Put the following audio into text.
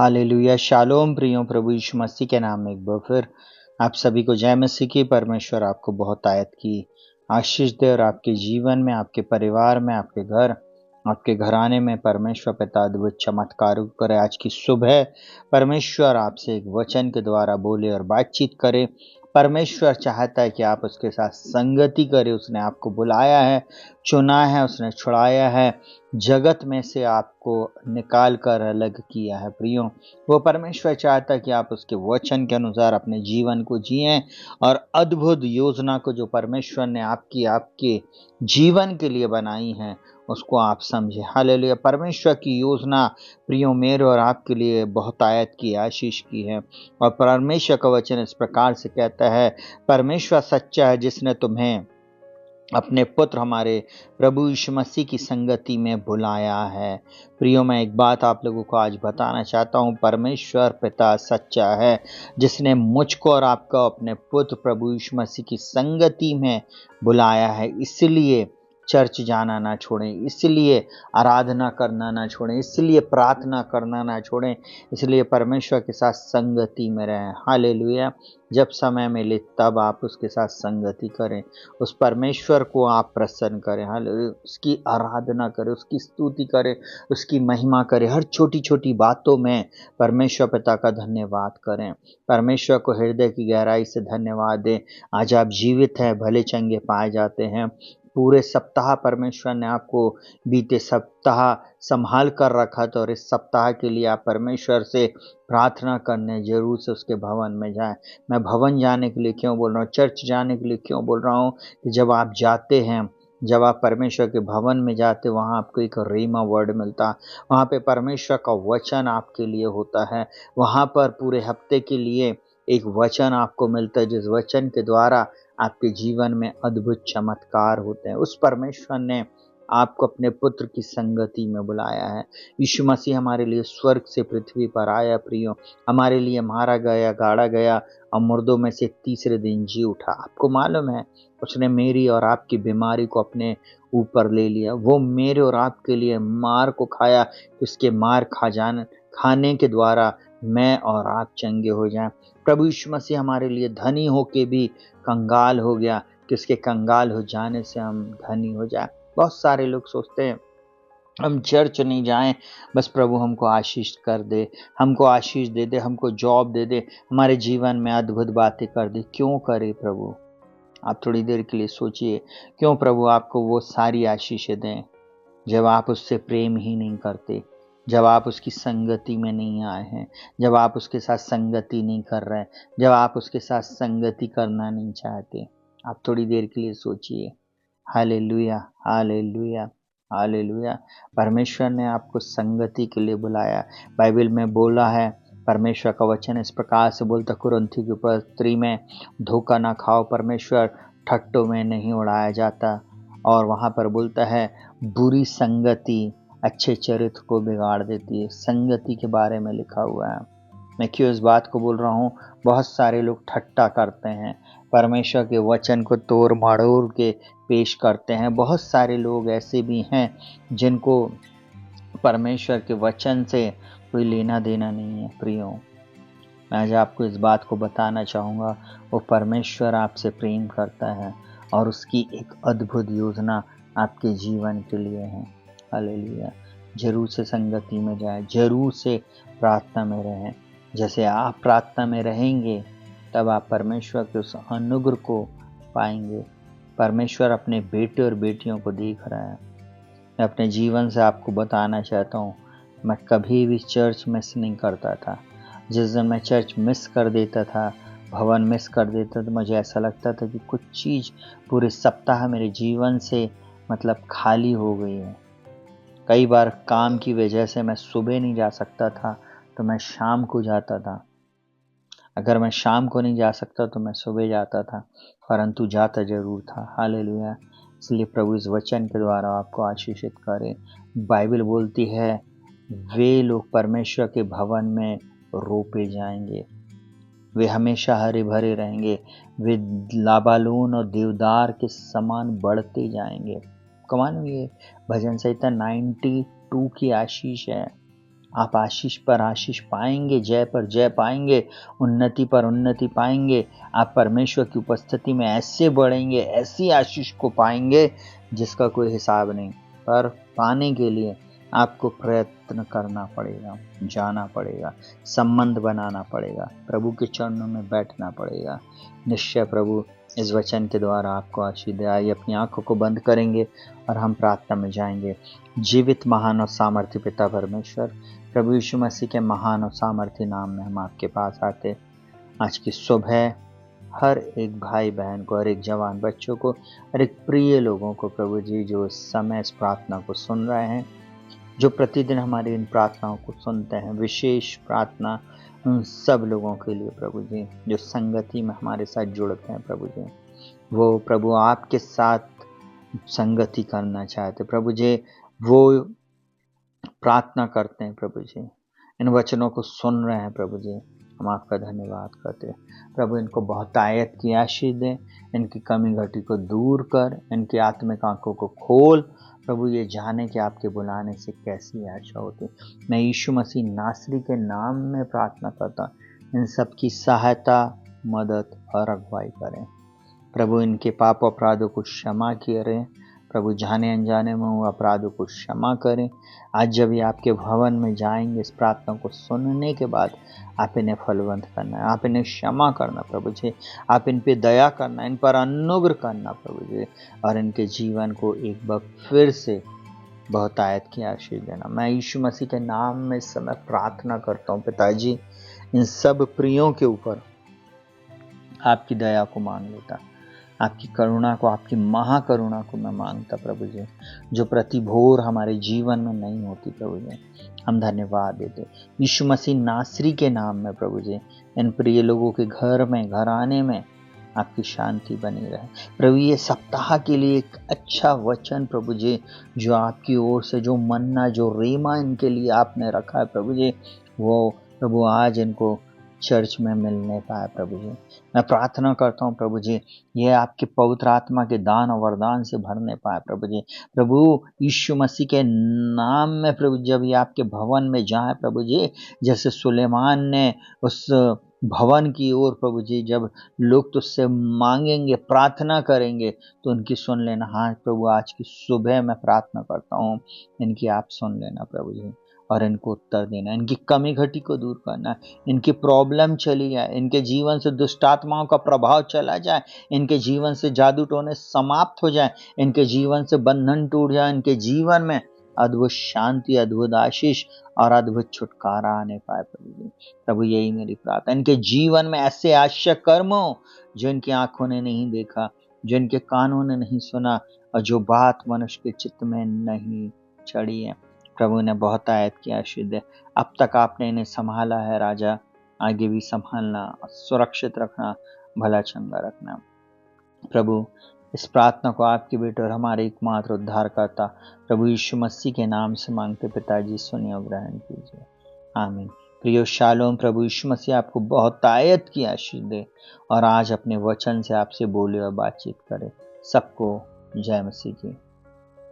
Hallelujah, shalom प्रियो, प्रभु यीशु मसीह के नाम में एक बार फिर आप सभी को जय मसीह की। परमेश्वर आपको बहुत आयत की आशीष दे और आपके जीवन में, आपके परिवार में, आपके घर, आपके घराने में परमेश्वर पिता अद्भुत चमत्कारों करे। आज की सुबह परमेश्वर आपसे एक वचन के द्वारा बोले और बातचीत करे। परमेश्वर चाहता है कि आप उसके साथ संगति करें। उसने आपको बुलाया है, चुना है, उसने छुड़ाया है, जगत में से आपको निकाल कर अलग किया है। प्रियो, वो परमेश्वर चाहता है कि आप उसके वचन के अनुसार अपने जीवन को जिएं और अद्भुत योजना को जो परमेश्वर ने आपके जीवन के लिए बनाई है उसको आप समझें। हालेलुया। परमेश्वर की योजना प्रियो मेरे और आपके लिए बहुत आयत की, आशीष की है। और परमेश्वर का वचन इस प्रकार से कहता है, परमेश्वर सच्चा है जिसने तुम्हें अपने पुत्र हमारे प्रभु यीशु मसीह की संगति में बुलाया है। प्रियो, मैं एक बात आप लोगों को आज बताना चाहता हूँ। परमेश्वर पिता सच्चा है जिसने मुझको और आपको अपने पुत्र प्रभु यीशु मसीह की संगति में बुलाया है। इसलिए चर्च जाना ना छोड़ें, इसलिए आराधना करना ना छोड़ें, इसलिए प्रार्थना करना ना छोड़ें, इसलिए परमेश्वर के साथ संगति में रहें। हालेलुया। जब समय मिले तब आप उसके साथ संगति करें, उस परमेश्वर को आप प्रसन्न करें। हालेलुया। उसकी आराधना करें, उसकी स्तुति करें, उसकी महिमा करें। हर छोटी छोटी बातों में परमेश्वर पिता का धन्यवाद करें। परमेश्वर को हृदय की गहराई से धन्यवाद दें। आज आप जीवित हैं, भले चंगे पाए जाते हैं। पूरे सप्ताह परमेश्वर ने आपको बीते सप्ताह संभाल कर रखा था और इस सप्ताह के लिए आप परमेश्वर से प्रार्थना करने जरूर से उसके भवन में जाएं। मैं भवन जाने के लिए क्यों बोल रहा हूँ, चर्च जाने के लिए क्यों बोल रहा हूँ कि जब आप जाते हैं, जब आप परमेश्वर के भवन में जाते, वहाँ आपको एक रीमा वर्ड मिलता, वहाँ पे परमेश्वर का वचन आपके लिए होता है। वहाँ पर पूरे हफ्ते के लिए एक वचन आपको मिलता है, जिस वचन के द्वारा आपके जीवन में अद्भुत चमत्कार होते हैं। उस परमेश्वर ने आपको अपने पुत्र की संगति में बुलाया है। यीशु मसीह हमारे लिए स्वर्ग से पृथ्वी पर आया प्रियो, हमारे लिए मारा गया, गाड़ा गया और मुर्दों में से तीसरे दिन जी उठा। आपको मालूम है, उसने मेरी और आपकी बीमारी को अपने ऊपर ले लिया। वो मेरे और आपके लिए मार को खाया, उसके मार खाने के द्वारा मैं और आप चंगे हो जाएं। प्रभु यीशु मसीह हमारे लिए धनी होके भी कंगाल हो गया कि उसके कंगाल हो जाने से हम धनी हो जाए। बहुत सारे लोग सोचते हैं हम चर्च नहीं जाएं, बस प्रभु हमको आशीष कर दे, हमको आशीष दे दे, हमको जॉब दे दे, हमारे जीवन में अद्भुत बातें कर दे। क्यों करे प्रभु? आप थोड़ी देर के लिए सोचिए, क्यों प्रभु आपको वो सारी आशीषें दें जब आप उससे प्रेम ही नहीं करते, जब आप उसकी संगति में नहीं आए हैं, जब आप उसके साथ संगति नहीं कर रहे हैं, जब आप उसके साथ संगति करना नहीं चाहते। आप थोड़ी देर के लिए सोचिए। Hallelujah, hallelujah, hallelujah. परमेश्वर ने आपको संगति के लिए बुलाया। बाइबल में बोला है, परमेश्वर का वचन इस प्रकार से बोलता, कुरिन्थियों की पत्री में, धोखा ना खाओ, परमेश्वर ठट्टों में नहीं उड़ाया जाता। और वहाँ पर बोलता है, बुरी संगति अच्छे चरित्र को बिगाड़ देती है। संगति के बारे में लिखा हुआ है। मैं क्यों इस बात को बोल रहा हूँ? बहुत सारे लोग ठट्टा करते हैं, परमेश्वर के वचन को तोड़ मड़ोड़ के पेश करते हैं। बहुत सारे लोग ऐसे भी हैं जिनको परमेश्वर के वचन से कोई लेना देना नहीं है। प्रियो, मैं आज आपको इस बात को बताना चाहूँगा, वो परमेश्वर आपसे प्रेम करता है और उसकी एक अद्भुत योजना आपके जीवन के लिए है। हालेलुया। जरूर से संगति में जाएं, जरूर से प्रार्थना में रहें। जैसे आप प्रार्थना में रहेंगे तब आप परमेश्वर के उस अनुग्रह को पाएंगे। परमेश्वर अपने बेटे और बेटियों को देख रहा है। मैं अपने जीवन से आपको बताना चाहता हूँ, मैं कभी भी चर्च मिस नहीं करता था। जिस दिन मैं चर्च मिस कर देता था, भवन मिस कर देता था, मुझे ऐसा लगता था कि कुछ चीज़ पूरे सप्ताह मेरे जीवन से मतलब खाली हो गई है। कई बार काम की वजह से मैं सुबह नहीं जा सकता था, तो मैं शाम को जाता था। अगर मैं शाम को नहीं जा सकता तो मैं सुबह जाता था, परंतु जाता जरूर था। हालेलुया। इसलिए प्रभु इस वचन के द्वारा आपको आशीषित करे। बाइबल बोलती है, वे लोग परमेश्वर के भवन में रोपे जाएंगे, वे हमेशा हरे भरे रहेंगे, वे लाबालून और देवदार के समान बढ़ते जाएंगे। कमान, ये भजन संहिता 92 की आशीष है। आप आशीष पर आशीष पाएंगे, जय पर जय पाएंगे, उन्नति पर उन्नति पाएंगे। आप परमेश्वर की उपस्थिति में ऐसे बढ़ेंगे, ऐसी आशीष को पाएंगे जिसका कोई हिसाब नहीं। पर पाने के लिए आपको प्रयत्न करना पड़ेगा, जाना पड़ेगा, संबंध बनाना पड़ेगा, प्रभु के चरणों में बैठना पड़ेगा। निश्चय प्रभु इस वचन के द्वारा आपको आशीष दे। आइए अपनी आंखों को बंद करेंगे और हम प्रार्थना में जाएंगे। जीवित महान और सामर्थ्य पिता परमेश्वर, प्रभु यीशु मसीह के महान और सामर्थ्य नाम में हम आपके पास आते। आज की सुबह हर एक भाई बहन को, हर एक जवान बच्चों को, हर एक प्रिय लोगों को प्रभु जी, जो इस समय इस प्रार्थना को सुन रहे हैं, जो प्रतिदिन हमारी इन प्रार्थनाओं को सुनते हैं, विशेष प्रार्थना उन सब लोगों के लिए प्रभु जी जो संगति में हमारे साथ जुड़ते हैं प्रभु जी, वो प्रभु आपके साथ संगति करना चाहते प्रभु जी, वो प्रार्थना करते हैं प्रभु जी, इन वचनों को सुन रहे हैं प्रभु जी, हम आपका धन्यवाद करते हैं प्रभु। इनको बहुत आयत की आशीष दें, इनकी कमी घटी को दूर कर, इनकी आत्मिक आंखों को खोल प्रभु, ये जाने कि आपके बुलाने से कैसी आशा होती। मैं यीशु मसीह नासरी के नाम में प्रार्थना करता हूँ, इन सब की सहायता, मदद और अगुवाई करें प्रभु। इनके पाप अपराधों को क्षमा करें प्रभु, जाने अनजाने में हुए अपराधों को क्षमा करें। आज जब ये आपके भवन में जाएंगे, इस प्रार्थना को सुनने के बाद आप इन्हें फलवंत करना है, आप इन्हें क्षमा करना प्रभु जी, आप इन पे दया करना, इन पर अनुग्रह करना प्रभु जी, और इनके जीवन को एक बार फिर से बहुत आयत की आशीष देना। मैं यीशु मसीह के नाम में इस समय प्रार्थना करता हूँ पिताजी, इन सब प्रियों के ऊपर आपकी दया को मांग लेता, आपकी करुणा को, आपकी महाकरुणा को मैं मांगता प्रभु जी, जो प्रति भोर हमारे जीवन में नहीं होती प्रभु जी। हम धन्यवाद देते यीशु मसीह नासरी के नाम में प्रभु जी, इन प्रिय लोगों के घर में, घराने में आपकी शांति बनी रहे प्रभु। ये सप्ताह के लिए एक अच्छा वचन प्रभु जी, जो आपकी ओर से, जो मन्ना, जो रेमा इनके लिए आपने रखा है प्रभु जी, वो प्रभु आज इनको चर्च में मिलने पाए प्रभु जी। मैं प्रार्थना करता हूँ प्रभु जी, ये आपके पवित्र आत्मा के दान और वरदान से भरने पाए प्रभु जी। प्रभु यीशु मसीह के नाम में प्रभु, जब ये आपके भवन में जाए प्रभु जी, जैसे सुलेमान ने उस भवन की ओर प्रभु जी, जब लोग तुझसे मांगेंगे, प्रार्थना करेंगे तो उनकी सुन लेना। हाँ प्रभु, आज की सुबह मैं प्रार्थना करता हूँ, इनकी आप सुन लेना प्रभु जी, और इनको उत्तर देना, इनकी कमी घटी को दूर करना, इनकी प्रॉब्लम चली जाए, इनके जीवन से दुष्ट आत्माओं का प्रभाव चला जाए, इनके जीवन से जादू टोने समाप्त हो जाए, इनके जीवन से बंधन टूट जाए, इनके जीवन में अद्भुत शांति, अद्भुत आशीष और अद्भुत छुटकारा आने पाए प्रभु जी। प्रभु यही मेरी प्रार्थना, इनके जीवन में ऐसे आश्चर्य कर्म हो जो इनकी आंखों ने नहीं देखा, जो इनके कानों ने नहीं सुना, और जो बात मनुष्य के चित्त में नहीं चढ़ी है प्रभु ने बहुत आयत की आशीष दे। अब तक आपने इन्हें संभाला है राजा, आगे भी संभालना, सुरक्षित रखना, भला चंगा रखना प्रभु। इस प्रार्थना को आपके बेटे और हमारे एकमात्र उद्धारकर्ता प्रभु यीशु मसीह के नाम से मांगते पिताजी, सुनिए और ग्रहण कीजिए, आमीन। प्रियो शालोम, प्रभु यीशु मसीह आपको बहुत आयत की आशीष दे और आज अपने वचन से आपसे बोले और बातचीत करे। सबको जय मसीह की।